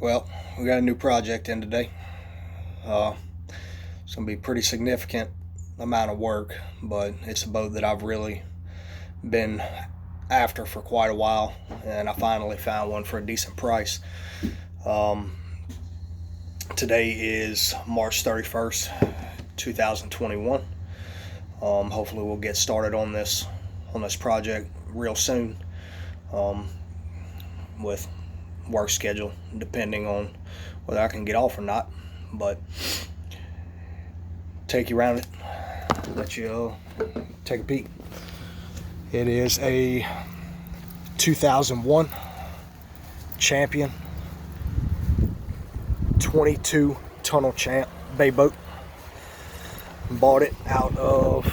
Well, we got a new project in today. Uh, it's going to be a pretty significant amount of work, but it's a boat that I've really been after for quite a while, and I finally found one for a decent price. Um, Today is March 31st, 2021. Hopefully, we'll get started on this project real soon, um, with work schedule depending on whether I can get off or not. But take you around it, let you take a peek. It is a 2001 Champion 22 tunnel champ bay boat. Bought it out of,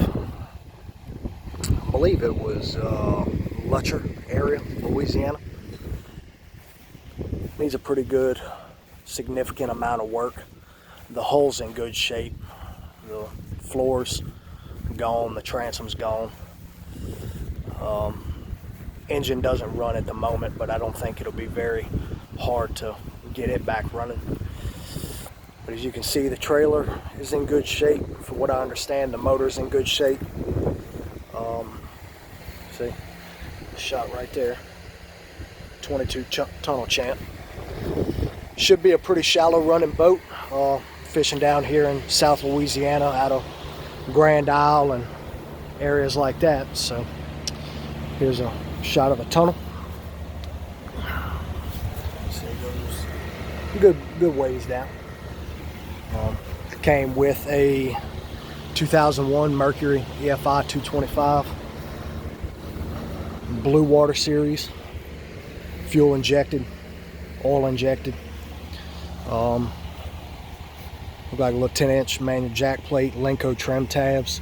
I believe it was Lutcher area, Louisiana. Needs a pretty good, significant amount of work. The hull's in good shape. The floor's gone, the transom's gone. Engine doesn't run at the moment, but I don't think it'll be very hard to get it back running. But as you can see, the trailer is in good shape. From what I understand, the motor's in good shape. See, the shot right there. 22 tunnel champ. Should be a pretty shallow running boat. Fishing down here in South Louisiana out of Grand Isle and areas like that. So here's a shot of the tunnel. So it goes good ways down. Came with a 2001 Mercury EFI 225 Blue Water Series, fuel injected, oil injected. Look like a little 10-inch manual jack plate, Lenco trim tabs.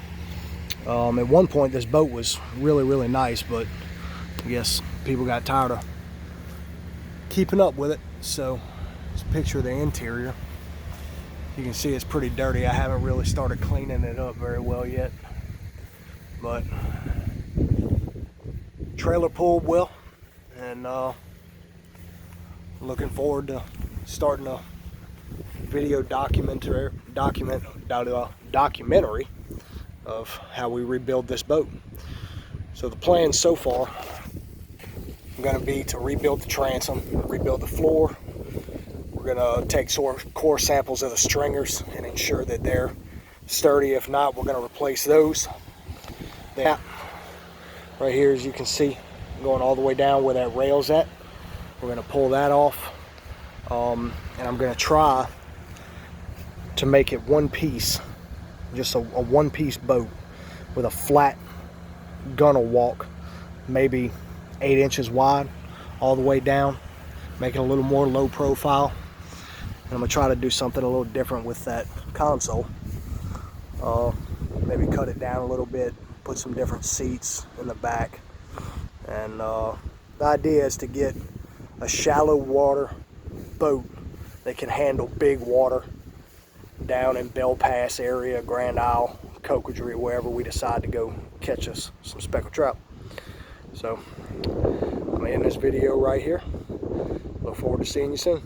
At one point this boat was really nice, but I guess people got tired of keeping up with it. So let's picture the interior. You can see it's pretty dirty. I haven't really started cleaning it up very well yet, but trailer pulled well, and looking forward to starting a video documentary of how we rebuild this boat. So the plan so far is going to be to rebuild the transom, rebuild the floor. We're going to take core samples of the stringers and ensure that they're sturdy. If not, we're going to replace those. That right here, as you can see, going all the way down where that rail's at, we're going to pull that off, and I'm going to try to make it one piece, just a one-piece boat with a flat gunnel walk, maybe 8 inches wide all the way down, making a little more low profile. And I'm gonna try to do something a little different with that console. Maybe cut it down a little bit, put some different seats in the back. And the idea is to get a shallow water boat that can handle big water down in Bell Pass area, Grand Isle, Cocodrie, wherever we decide to go catch us some speckled trout. So I'm gonna end this video right here. Look forward to seeing you soon.